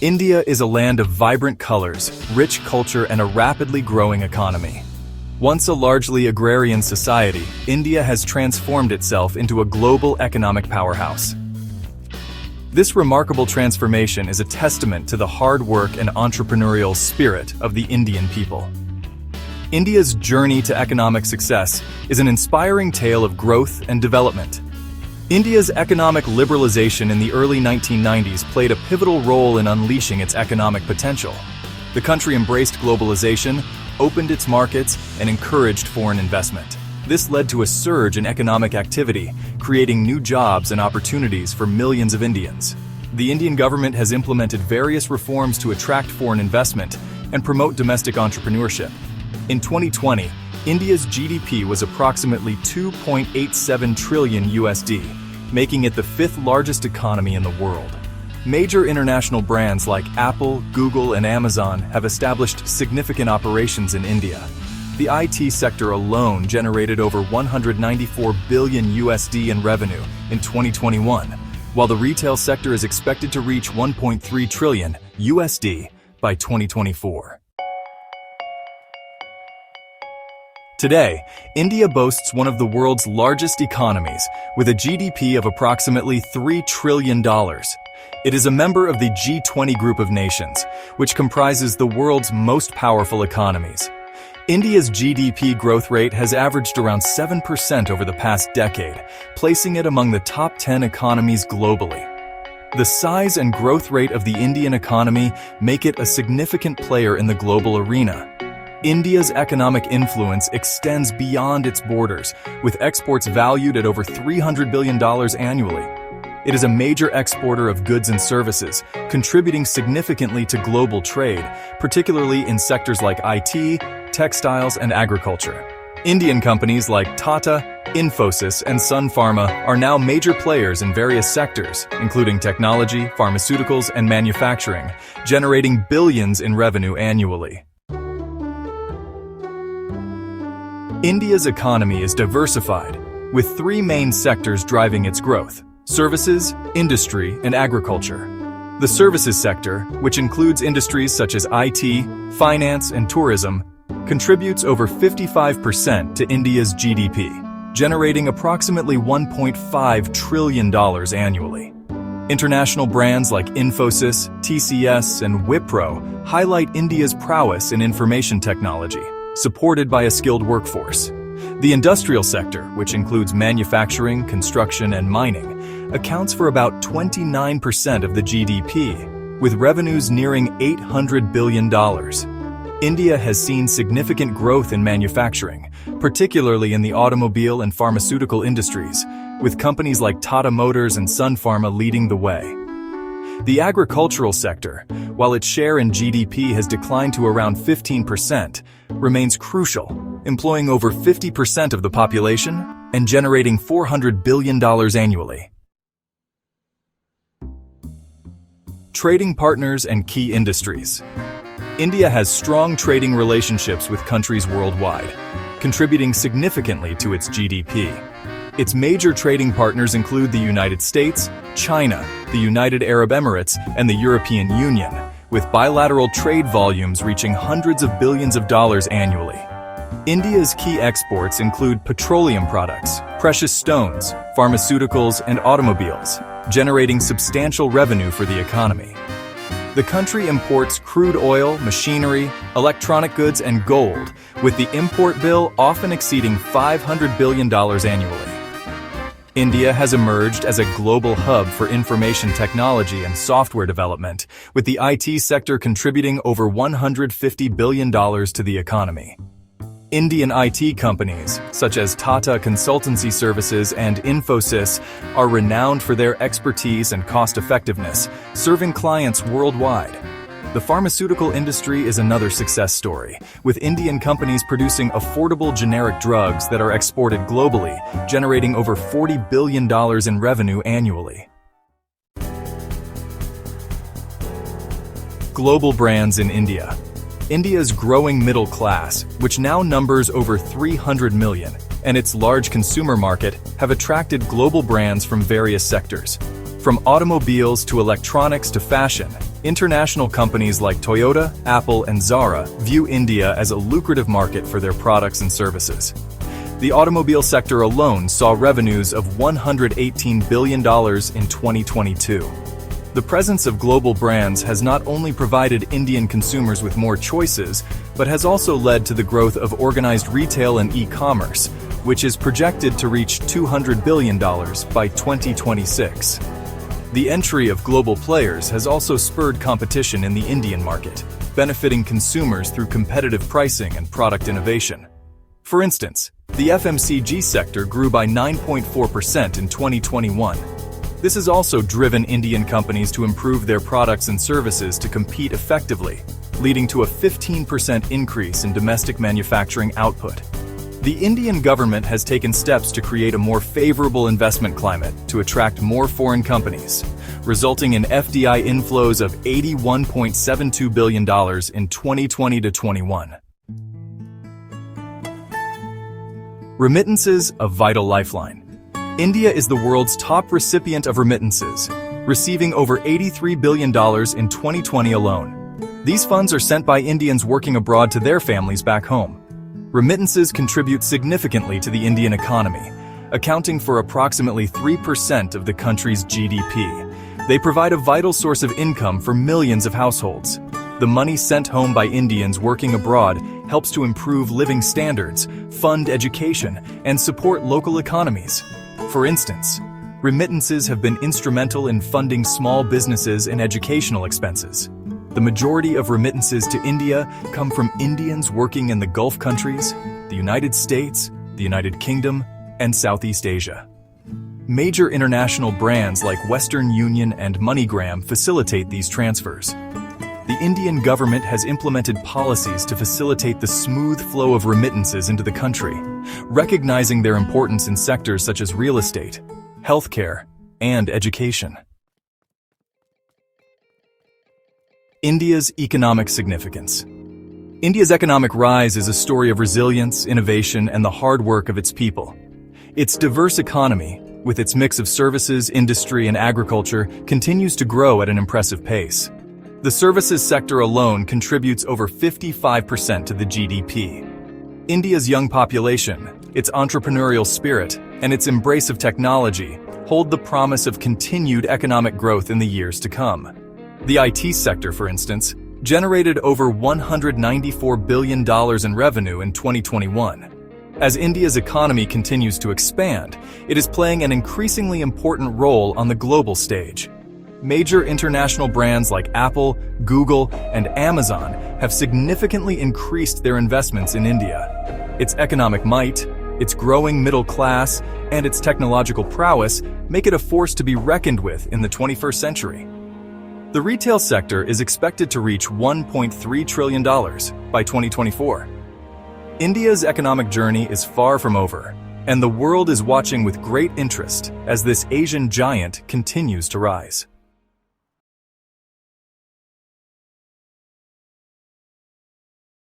India is a land of vibrant colors, rich culture, and a rapidly growing economy. Once a largely agrarian society, India has transformed itself into a global economic powerhouse. This remarkable transformation is a testament to the hard work and entrepreneurial spirit of the Indian people. India's journey to economic success is an inspiring tale of growth and development. India's economic liberalization in the early 1990s played a pivotal role in unleashing its economic potential. The country embraced globalization, opened its markets, and encouraged foreign investment. This led to a surge in economic activity, creating new jobs and opportunities for millions of Indians. The Indian government has implemented various reforms to attract foreign investment and promote domestic entrepreneurship. In 2020, India's GDP was approximately $2.87 trillion, making it the fifth largest economy in the world. Major international brands like Apple, Google, and Amazon have established significant operations in India. The IT sector alone generated over $194 billion in revenue in 2021, while the retail sector is expected to reach $1.3 trillion by 2024. Today, India boasts one of the world's largest economies, with a GDP of approximately $3 trillion. It is a member of the G20 group of nations, which comprises the world's most powerful economies. India's GDP growth rate has averaged around 7% over the past decade, placing it among the top 10 economies globally. The size and growth rate of the Indian economy make it a significant player in the global arena. India's economic influence extends beyond its borders, with exports valued at over $300 billion annually. It is a major exporter of goods and services, contributing significantly to global trade, particularly in sectors like IT, textiles, and agriculture. Indian companies like Tata, Infosys, and Sun Pharma are now major players in various sectors, including technology, pharmaceuticals, and manufacturing, generating billions in revenue annually. India's economy is diversified, with three main sectors driving its growth: services, industry, and agriculture. The services sector, which includes industries such as IT, finance, and tourism, contributes over 55% to India's GDP, generating approximately $1.5 trillion annually. International brands like Infosys, TCS, and Wipro highlight India's prowess in information technology, supported by a skilled workforce. The industrial sector, which includes manufacturing, construction, and mining, accounts for about 29% of the GDP, with revenues nearing $800 billion. India has seen significant growth in manufacturing, particularly in the automobile and pharmaceutical industries, with companies like Tata Motors and Sun Pharma leading the way. The agricultural sector, while its share in GDP has declined to around 15%, remains crucial, employing over 50% of the population and generating $400 billion annually. Trading partners and key industries. India has strong trading relationships with countries worldwide, contributing significantly to its GDP. Its major trading partners include the United States, China, the United Arab Emirates, and the European Union, with bilateral trade volumes reaching hundreds of billions of dollars annually. India's key exports include petroleum products, precious stones, pharmaceuticals, and automobiles, generating substantial revenue for the economy. The country imports crude oil, machinery, electronic goods, and gold, with the import bill often exceeding $500 billion annually. India has emerged as a global hub for information technology and software development, with the IT sector contributing over $150 billion to the economy. Indian IT companies, such as Tata Consultancy Services and Infosys, are renowned for their expertise and cost-effectiveness, serving clients worldwide. The pharmaceutical industry is another success story, with Indian companies producing affordable generic drugs that are exported globally, generating over $40 billion in revenue annually. Global brands in India. India's growing middle class, which now numbers over 300 million, and its large consumer market have attracted global brands from various sectors. From automobiles to electronics to fashion, International companies like Toyota, Apple, and Zara view India as a lucrative market for their products and services. The automobile sector alone saw revenues of $118 billion in 2022. The presence of global brands has not only provided Indian consumers with more choices, but has also led to the growth of organized retail and e-commerce, which is projected to reach $200 billion by 2026. The entry of global players has also spurred competition in the Indian market, benefiting consumers through competitive pricing and product innovation. For instance, the FMCG sector grew by 9.4% in 2021. This has also driven Indian companies to improve their products and services to compete effectively, leading to a 15% increase in domestic manufacturing output. The Indian government has taken steps to create a more favorable investment climate to attract more foreign companies, resulting in FDI inflows of $81.72 billion in 2020 to 21. Remittances, a vital lifeline. India is the world's top recipient of remittances, receiving over $83 billion in 2020 alone. These funds are sent by Indians working abroad to their families back home. Remittances contribute significantly to the Indian economy, accounting for approximately 3% of the country's GDP. They provide a vital source of income for millions of households. The money sent home by Indians working abroad helps to improve living standards, fund education, and support local economies. For instance, remittances have been instrumental in funding small businesses and educational expenses. The majority of remittances to India come from Indians working in the Gulf countries, the United States, the United Kingdom, and Southeast Asia. Major international brands like Western Union and MoneyGram facilitate these transfers. The Indian government has implemented policies to facilitate the smooth flow of remittances into the country, recognizing their importance in sectors such as real estate, healthcare, and education. India's economic significance. India's economic rise is a story of resilience, innovation, and the hard work of its people. Its diverse economy, with its mix of services, industry, and agriculture, continues to grow at an impressive pace. The services sector alone contributes over 55% to the GDP. India's young population, its entrepreneurial spirit, and its embrace of technology hold the promise of continued economic growth in the years to come. The IT sector, for instance, generated over $194 billion in revenue in 2021. As India's economy continues to expand, it is playing an increasingly important role on the global stage. Major international brands like Apple, Google, and Amazon have significantly increased their investments in India. Its economic might, its growing middle class, and its technological prowess make it a force to be reckoned with in the 21st century. The retail sector is expected to reach $1.3 trillion by 2024. India's economic journey is far from over, and the world is watching with great interest as this Asian giant continues to rise.